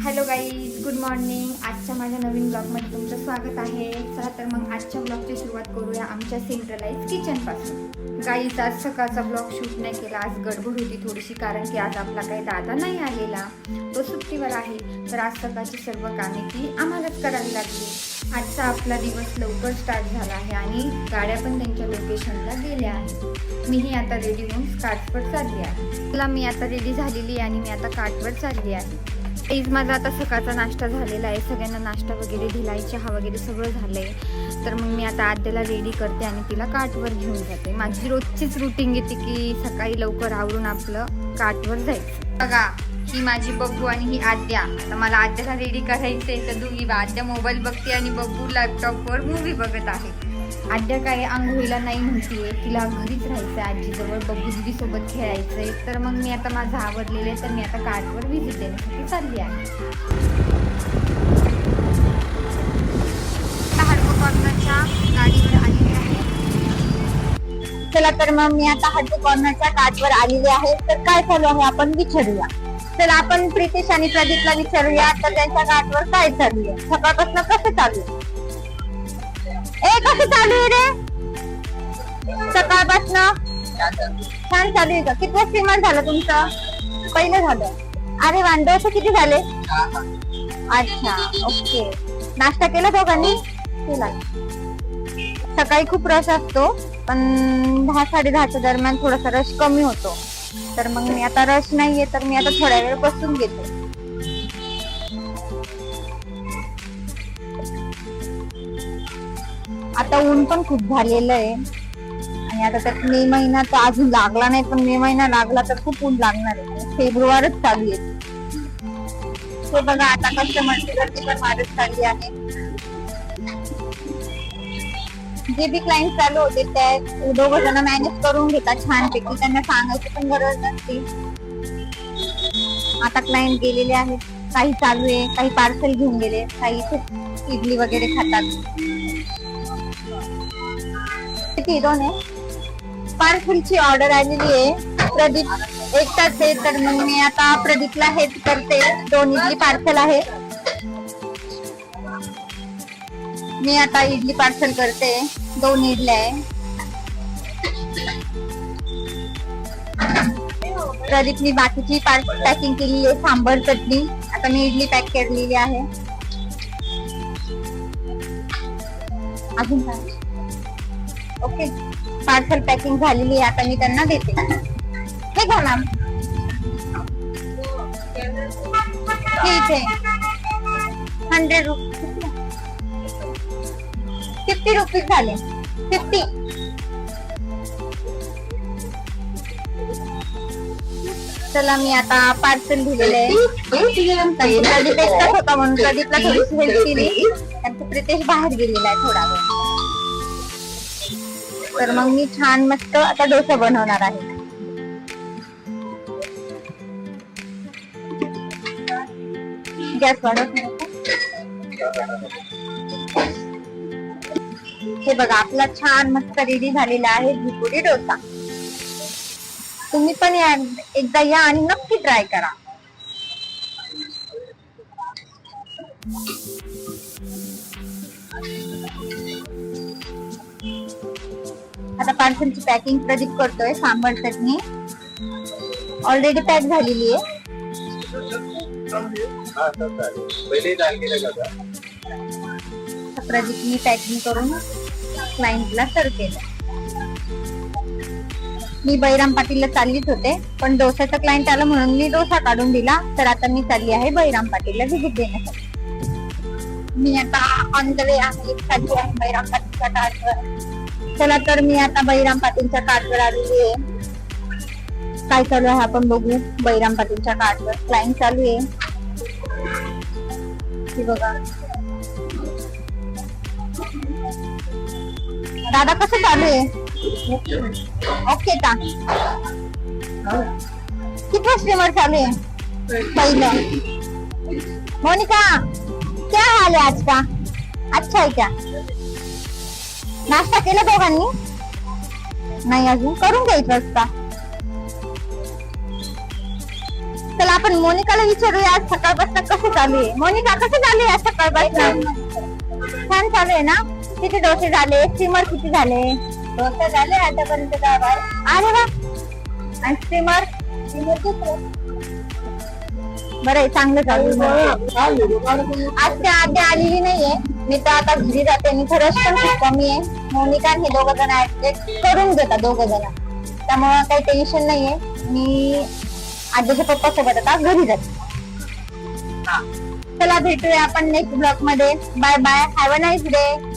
Hello guys, good morning. आजच्या माझ्या नवीन ब्लॉगमध्ये तुमचं स्वागत आहे. चला तर मग आजच्या ब्लॉगची सुरुवात करूया आमच्या सेंट्रलाइज किचनपासून. गाईज, आज सकाळचा ब्लॉग शूट नाही केला. आज गडबड होती थोडीशी, कारण की आज आपला काही दादा नाही आलेला, तो सुट्टीवर आहे. तर आज सकाळची सर्व कामे ती आम्हालाच करावी लागली. आजचा आपला दिवस लवकर स्टार्ट झाला आहे आणि गाड्या पण त्यांच्या लोकेशनला गेल्या आहेत. मीही आता रेडी होऊन कार्टवर चालली आहे. मला मी आता रेडी झालेली आणि मी आता कार्टवर चालली आहे. प्लीज, माझा आता सकाळचा नाश्ता झालेला आहे. सगळ्यांना नाश्ता वगैरे दिलाय, चहा वगैरे सगळं झालं आहे. तर मग मी आता आद्याला रेडी करते आणि तिला कार्टवर घेऊन जाते. माझी रोजचीच रुटीन येते की सकाळी लवकर आवरून आपलं कार्टवर जायचं. बघा, ही माझी बब्बू आणि ही आद्या. आता मला आद्याला रेडी करायचंय, तर दोघी आद्या मोबाईल बघते आणि बब्बू लॅपटॉपवर मूवी बघत आहे. आद्या काय आंघोळीला नाही म्हणतीये, तिला घरीच राहायचं आहे आजीजवळ, बब्बू दीदी सोबत खेळायचंय. तर मग मी आता माझं आवडलेलं आहे, तर मी आता कार्टवर व्हिजिट देण्यासाठी चालली आहे. हडको कॉर्नरच्या गाडीवर आलेली आहे. चला तर मग मी आता हडको कॉर्नरच्या कार्टवर आलेली आहे. तर काय चालू आहे आपण विचारूया. चला आपण प्रितेश आणि प्रदीपला विचारूया, तर त्यांच्या कार्टवर काय चालू आहे, सकाळपासून कसं चालू आहे. कसं चालू आहे रे सकाळपासून? छान चालू आहे का? किती स्टीमर झालं तुमचं? पहिलं झालं. अरे वा, डोसे किती झाले? अच्छा, ओके. नाश्ता केला दोघांनी? केला. सकाळी खूप रश असतो, पण 10-10:30च्या दरम्यान थोडासा रश कमी होतो. तर मग मी आता रश नाहीये, तर मी आता थोड्या वेळ बसून घेते. आता ऊन पण खूप झालेलं आहे आणि आता त्यात मे महिना तर अजून लागला नाही, पण मे महिना लागला तर खूप ऊन लागणार आहे. फेब्रुवारीच चालू आहे. ते बघा, आता कस्टमरची गर्दी पण वाढत चालली आहे. जे बी क्लायंट चालू होते ते दोघ जण मॅनेज करून घेतात छानपैकी, त्यांना सांगायची पण गरज नसते. आता क्लायंट गेलेले आहेत, काही चालू आहे, काही पार्सल घेऊन गेले, काही इडली वगैरे खातात. किती दोन आहे? पार्सलची ऑर्डर आलेली आहे. प्रदीप एकटाच आहे, तर मग मी आता प्रदीपला हेच करते. 2 इडली पार्सल आहे. मी आता इडली पार्सल करते. 2 इडल्या आहे. प्रदीपनी बाकीची पॅकिंग केली आहे, सांबर चटणी. आता मी इडली पॅक केलेली आहे. अजून काय? ओके, पार्सल पॅकिंग झालेली आहे. आता मी त्यांना देते. हे घ्या मॅम. ठीक आहे. 100 रुपीज, 50 रुपीज झाले. 50. चला, मी आता पार्सल दिलेलं आहे. प्रदीप एकटाच होता म्हणून प्रदीपला थोडीशी हेल्प केली. त्यांचं प्रितेश बाहेर गेलेला आहे थोडा वेळ. तर मग मी छान मस्त आता डोसा बनवणार आहे. गॅस वाढव. हे बघा, आपला छान मस्त रेडी झालेला आहे झुकुडी डोसा. तुम्ही पण एकदा या आणि नक्की ट्राय करा. आता पार्सलची पॅकिंग प्रदीप करतोय. सांबर चटणी ऑलरेडी पॅक झालेली आहे. प्रदीपनी पॅकिंग करून क्लायंटला सर्व केलं. मी बैराम पाटीलला चाललीच होते, पण डोसाचा क्लायंट आला म्हणून मी डोसा काढून दिला. तर आता मी चालली आहे बैराम पाटीलला व्हिजिट देण्यासाठी. मी आता ऑन द वे आहे, चालली आहे बैराम पाटीलच्या कार्टवर. चला तर मी आता बैराम पाटीलच्या कार्टवर आलेली आहे. काय चालू आहे आपण बघू. बैराम पाटीलच्या कार्टवर क्लायंट चालू आहे. बघा दादा, कसं चालू आहे? ओके का? किती स्टीमर चालू आहे? पहिलं. मोनिका, क्या हाल है आज का? अच्छा है क्या? नाश्ता केला दोघांनी? नाही अजून, करून घ्यायचं असता. चला चला आपण मोनिकाला विचारूया आज सकाळपासून कसं चालू आहे. मोनिका कसं चालू आहे आज सकाळपासून? छान चालू आहे ना. किती डोसे झाले, स्टीमर किती झाले? डोसे झाले आतापर्यंत 10-12. अरे वा. आणि स्टीमर बरं आहे, चांगलं चालू आहे. आज त्या आद्या आलेली नाहीये, मी तर आता घरी जाते आणि खरंच पण खूप कमी आहे. मोनिका हे दोघं जण ऍडजस्ट करून घेतात दोघं जण, त्यामुळे काही टेन्शन नाहीये. मी आद्याच्या पप्पा सोबत आता घरी जाते. चला भेटूया आपण नेक्स्ट ब्लॉग मध्ये. Bye bye, have a nice day.